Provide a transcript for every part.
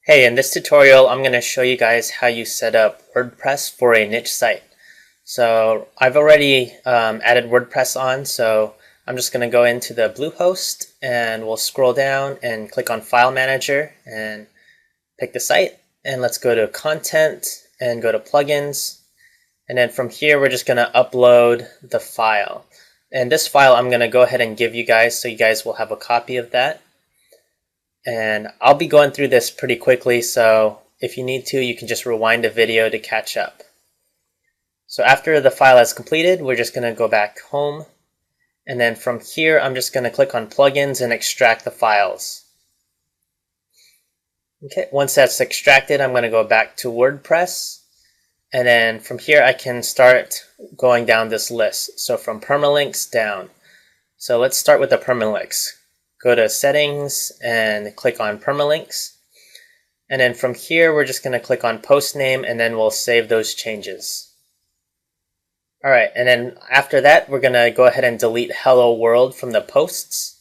Hey, in this tutorial, I'm going to show you guys how you set up WordPress for a niche site. So I've already added WordPress on, so I'm just going to go into the Bluehost and we'll scroll down and click on File Manager and pick the site. And let's go to Content and go to Plugins. And then from here, we're just going to upload the file. And this file I'm going to go ahead and give you guys so you guys will have a copy of that. And I'll be going through this pretty quickly, so if you need to, you can just rewind the video to catch up. So after the file is completed, we're just going to go back home. And then from here, I'm just going to click on Plugins and extract the files. Okay, once that's extracted, I'm going to go back to WordPress. And then from here, I can start going down this list. So from permalinks down. So let's start with the permalinks. Go to Settings and click on Permalinks. And then from here, we're just going to click on Post Name and then we'll save those changes. Alright, and then after that, we're going to go ahead and delete Hello World from the posts.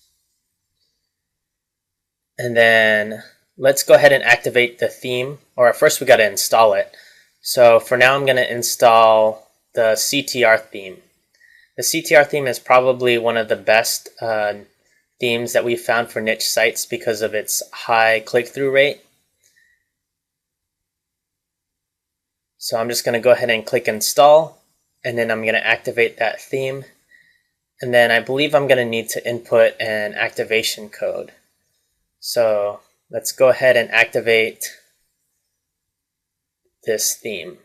And then let's go ahead and activate the theme. Or first, we got to install it. So for now, I'm going to install the CTR theme. The CTR theme is probably one of the best themes that we found for niche sites because of its high click-through rate. So I'm just going to go ahead and click install, and then I'm going to activate that theme. And then I believe I'm going to need to input an activation code. So let's go ahead and activate this theme.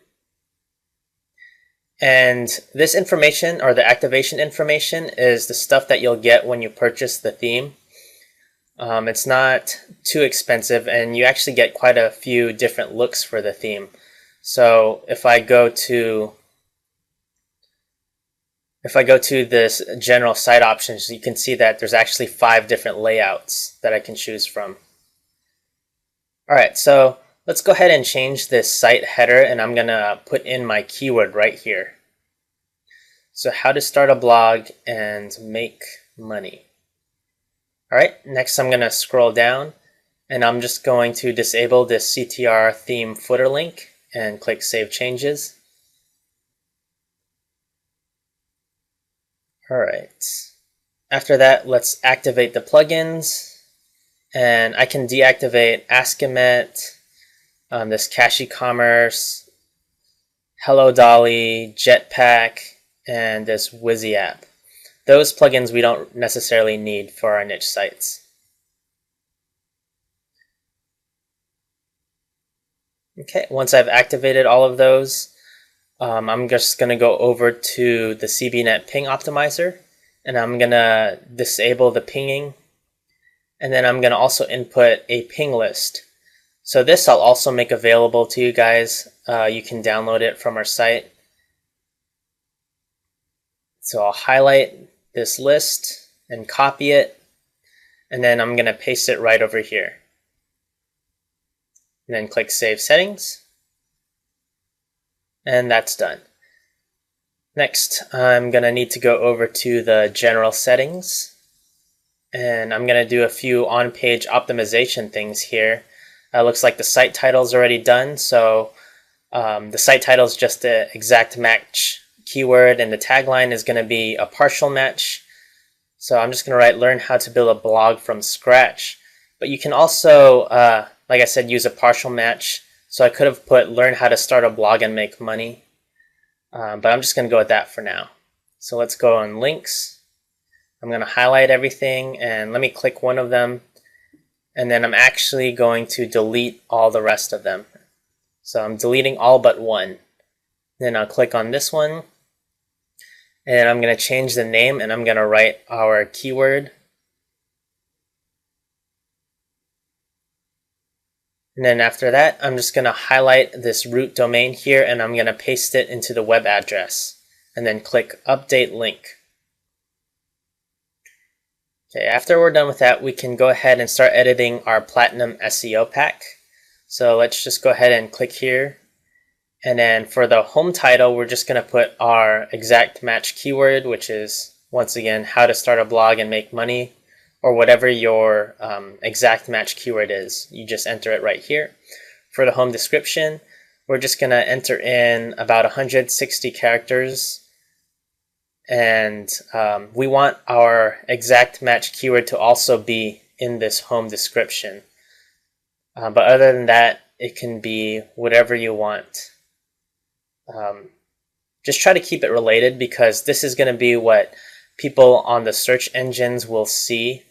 And this information, or the activation information, is the stuff that you'll get when you purchase the theme. It's not too expensive, and you actually get quite a few different looks for the theme. So if I go to this general site options, you can see that there's actually 5 different layouts that I can choose from. Alright, so let's go ahead and change this site header, and I'm going to put in my keyword right here. So how to start a blog and make money. Alright, next I'm going to scroll down, and I'm just going to disable this CTR theme footer link and click Save Changes. Alright, after that, let's activate the plugins, and I can deactivate Ask-A-Met, this Cache-Commerce, Hello Dolly, Jetpack, and this Wizzy app. Those plugins we don't necessarily need for our niche sites. Okay, once I've activated all of those, I'm just going to go over to the CBNet ping optimizer, and I'm going to disable the pinging, and then I'm going to also input a ping list. So this I'll also make available to you guys. You can download it from our site. So I'll highlight this list and copy it, and then I'm going to paste it right over here. And then click Save Settings, and that's done. Next, I'm going to need to go over to the General Settings, and I'm going to do a few on-page optimization things here. Looks like the site title is already done, so the site title is just the exact match keyword, and the tagline is going to be a partial match. So I'm just going to write learn how to build a blog from scratch. But you can also, like I said, use a partial match. So I could have put learn how to start a blog and make money. But I'm just going to go with that for now. So let's go on links. I'm going to highlight everything, and let me click one of them. And then I'm actually going to delete all the rest of them. So I'm deleting all but one. Then I'll click on this one. And I'm going to change the name, and I'm going to write our keyword. And then after that, I'm just going to highlight this root domain here, and I'm going to paste it into the web address. And then click Update Link. Okay, after we're done with that, we can go ahead and start editing our Platinum SEO pack. So let's just go ahead and click here. And then for the home title, we're just going to put our exact match keyword, which is, once again, how to start a blog and make money, or whatever your exact match keyword is. You just enter it right here. For the home description, we're just going to enter in about 160 characters. And we want our exact match keyword to also be in this home description. But other than that, it can be whatever you want. Just try to keep it related, because this is going to be what people on the search engines will see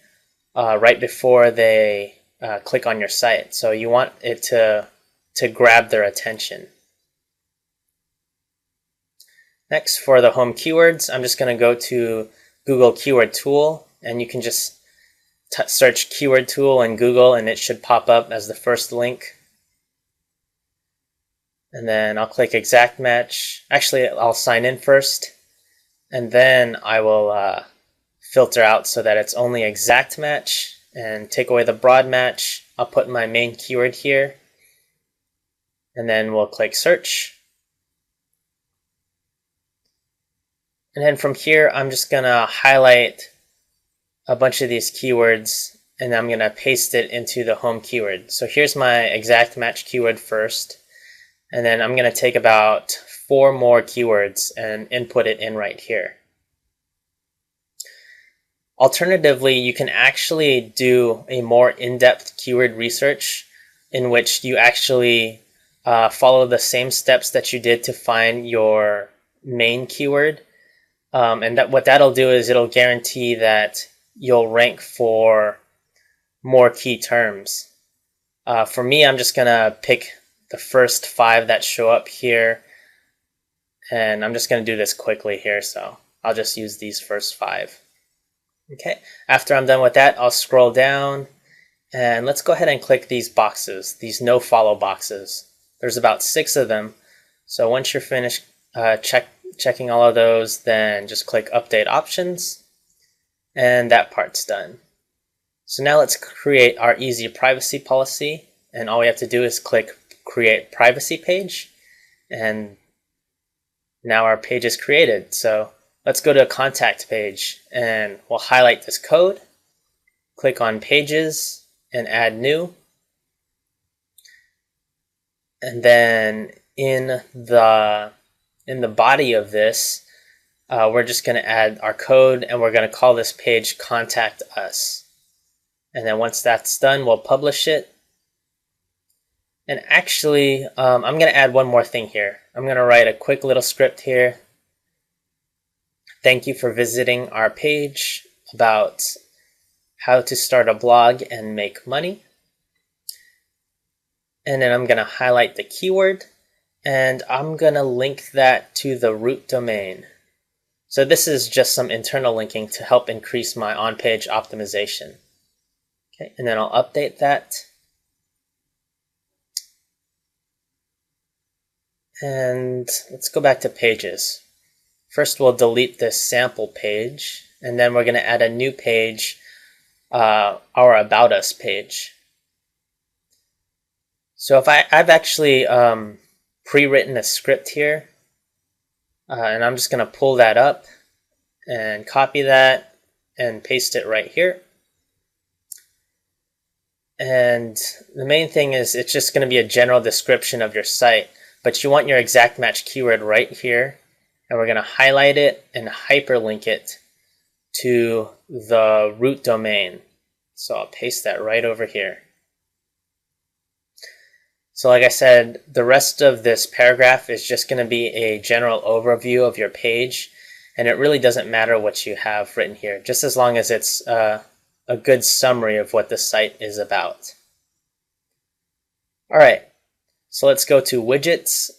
right before they click on your site. So you want it to grab their attention. Next, for the home keywords, I'm just going to go to Google Keyword Tool, and you can just search Keyword Tool in Google, and it should pop up as the first link. And then I'll click Exact Match. Actually, I'll sign in first, and then I will filter out so that it's only Exact Match, and take away the broad match. I'll put my main keyword here, and then we'll click Search. And then from here, I'm just going to highlight a bunch of these keywords, and I'm going to paste it into the home keyword. So here's my exact match keyword first, and then I'm going to take about 4 more keywords and input it in right here. Alternatively, you can actually do a more in-depth keyword research in which you actually follow the same steps that you did to find your main keyword. And what that'll do is it'll guarantee that you'll rank for more key terms. For me, I'm just going to pick the first 5 that show up here. And I'm just going to do this quickly here, so I'll just use these first 5. Okay, after I'm done with that, I'll scroll down, and let's go ahead and click these boxes, these no follow boxes. There's about 6 of them. So once you're finished checking all of those, then just click Update Options, and that part's done. So now let's create our easy privacy policy, and all we have to do is click Create Privacy Page, and now our page is created. So let's go to a contact page, and we'll highlight this code, click on Pages, and add new. And then in the body of this, we're just going to add our code, and we're going to call this page Contact Us. And then once that's done, we'll publish it. And actually, I'm going to add one more thing here. I'm going to write a quick little script here. Thank you for visiting our page about how to start a blog and make money. And then I'm going to highlight the keyword, and I'm going to link that to the root domain. So this is just some internal linking to help increase my on-page optimization. Okay, and then I'll update that. And let's go back to pages. First, we'll delete this sample page, and then we're going to add a new page, our About Us page. So if I've actually pre-written a script here, and I'm just going to pull that up and copy that and paste it right here. And the main thing is it's just going to be a general description of your site, but you want your exact match keyword right here, and we're going to highlight it and hyperlink it to the root domain. So I'll paste that right over here. So like I said, the rest of this paragraph is just going to be a general overview of your page, and it really doesn't matter what you have written here, just as long as it's a good summary of what the site is about. All right, so let's go to widgets,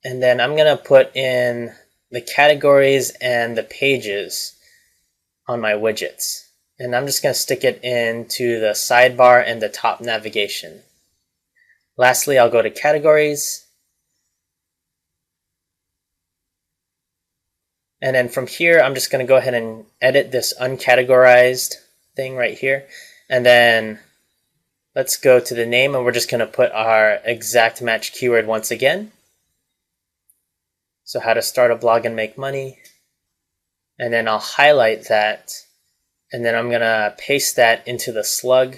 and then I'm going to put in the categories and the pages on my widgets. And I'm just going to stick it into the sidebar and the top navigation. Lastly, I'll go to categories. And then from here, I'm just going to go ahead and edit this uncategorized thing right here. And then let's go to the name, and we're just going to put our exact match keyword once again. So how to start a blog and make money. And then I'll highlight that And then I'm going to paste that into the slug,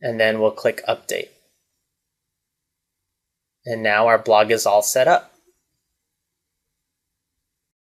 and then we'll click update. And now our blog is all set up.